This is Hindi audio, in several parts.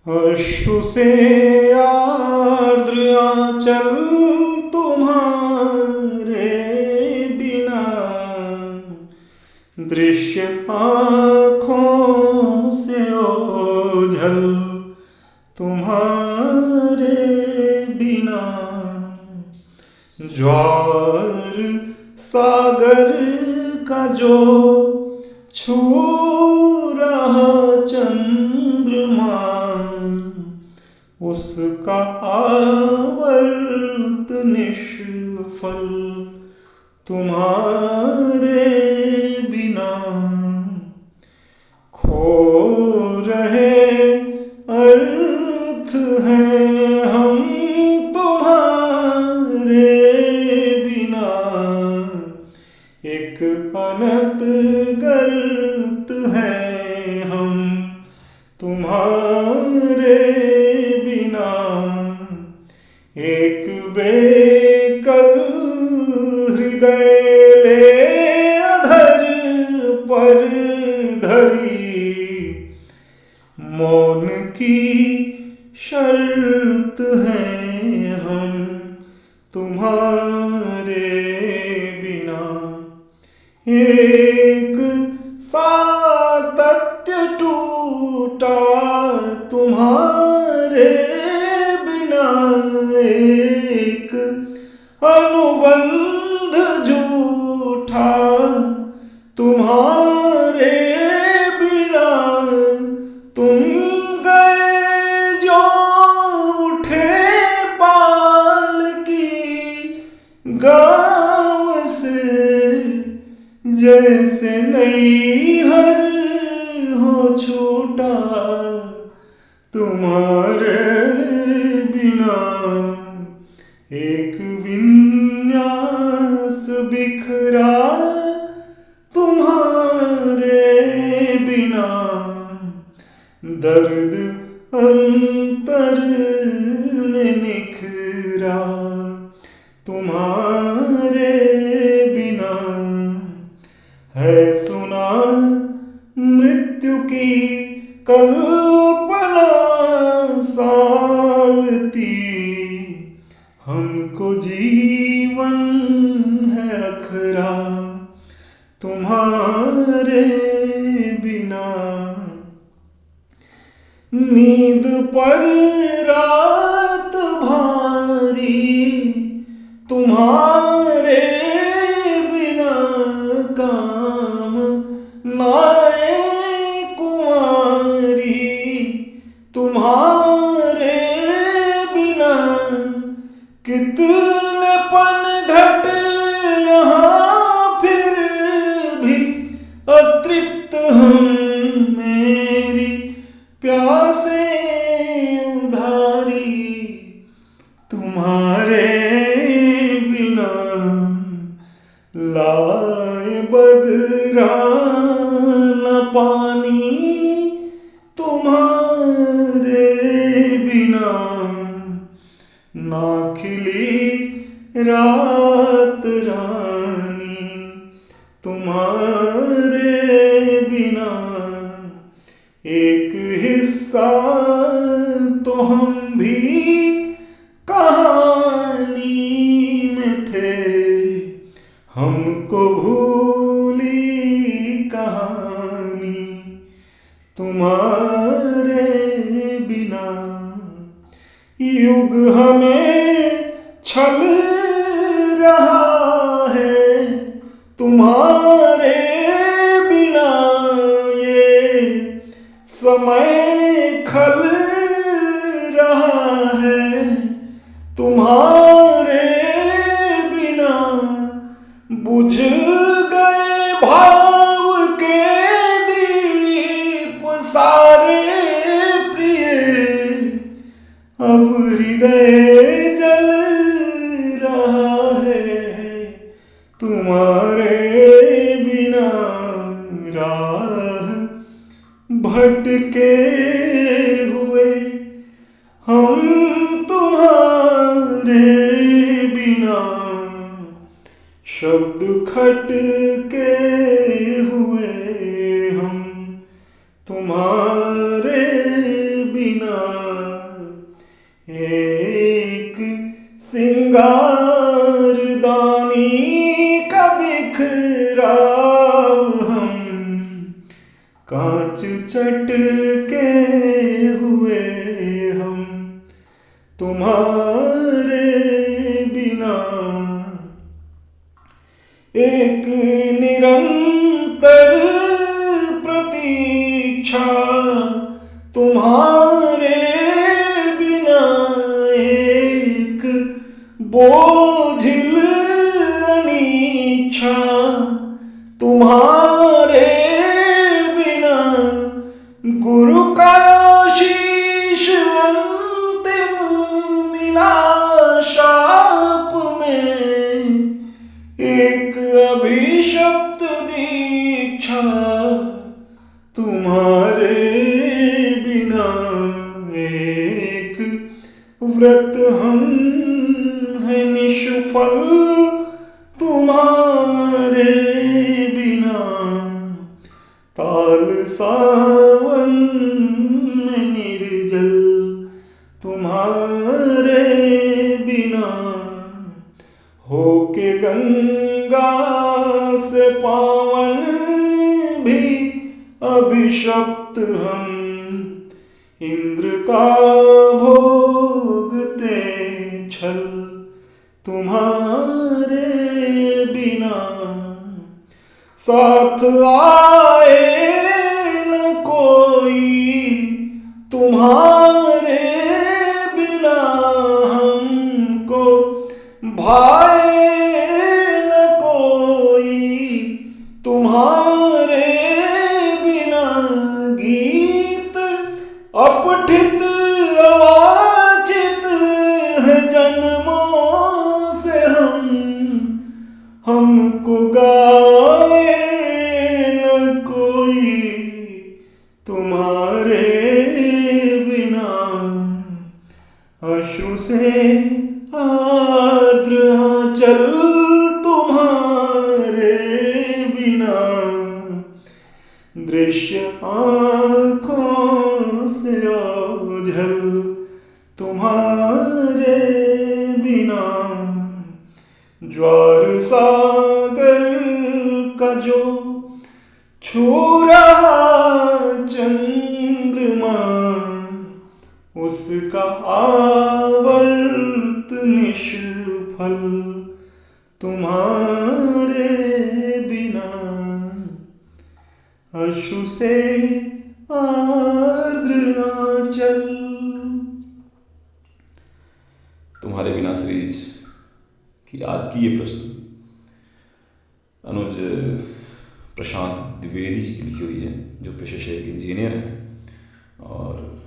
अश्रु से आर्द्र आंचल तुम्हारे बिना, दृश्य आँखों से ओझल तुम्हारे बिना, ज्वार सागर का जो छू रहा चंद्रमा, उसका आवर्त निष्फल तुम्हारे बिना। खो रहे अर्थ हैं हम तुम्हारे बिना, एक अनंत गर्त है हम तुम्हारे बिना, एक बेकल हृदय ले अधर पर धरी, मौन की शर्त है हम तुम्हारे बिना। एक सातत्य टूटा तुम्हारे बिना, एक अनुबंध झूठा तुम्हारे बिना, तुम गए जो उठे पालकी गाँव से, जैसे नैहर हो छूटा तुम्हारे बिना। एक विन्यास बिखरा तुम्हारे बिना, दर्द अंतर में निखरा तुम्हारे बिना। है सुना मृत्यु की कल्पना सालती, हमको जीवन है अखरा तुम्हारे बिना। नींद पर रात भारी तुम्हारे बिना, काम नाए कुंवारी तुम्हारे बिना, कितने पनघट यहाँ फिर भी अतृप्त हम, मेरी प्यासे उधारी तुम्हारे बिना। लाए बदरा न पानी तुम्हारे बिना, ना खिली रात रानी तुम्हारे बिना। एक हिस्सा तो हम भी कहानी में थे, हमको भूली कहानी तुम्हारे बिना। युग हमें छल रहा है तुम्हारे बिना, ये समय खल रहा है तुम्हारे बिना। बुझ गए भाव के दीप सारे प्रिय, अब हृदय जल रहा है तुम्हारे बिना। राह भटके हुए हम तुम्हारे बिना, शब्द खटके हुए हम तुम्हारे बिना। कांच चटके हुए हम तुम्हारे बिना। एक निरंतर प्रतीक्षा तुम्हारे बिना, एक बोझिल अनीच्छा तुम्हारे बिना। गुरु का शीश अंतिम मिला शाप में, एक अभिशप्त दीक्षा तुम्हारे बिना। एक व्रत हम है निष्फल तुम्हारे बिना। ताल सावन में निर्जल तुम्हारे बिना। होके गंगा से पावन भी अभिशप्त हम, इंद्र का भोगते छल तुम्हारे बिना। साथ आए न कोई तुम्हारे बिना, हमको भाए न कोई तुम्हारे बिना। गीत अपठित अवाचित है जन्मों से हमको गाए न कोई तुम्हारे बिना। अश्रु से आर्द्र आंचल तुम्हारे बिना। दृश्य आँखों से ओझल तुम्हारे बिना। ज्वार सागर का जो छू रहा चंद्रमा, उसका आवर्त निष्फल तुम्हारे बिना। अश्रु से आर्द्र आंचल। तुम्हारे बिना सीरीज की आज की ये प्रस्तुति अनुज प्रशांत द्विवेदी जी की लिखी हुई है, जो पेशे से एक इंजीनियर हैं और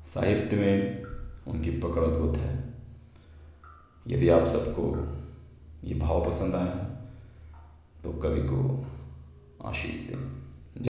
साहित्य में उनकी पकड़ अद्भुत है। यदि आप सबको ये भाव पसंद आए तो कवि को आशीष दें।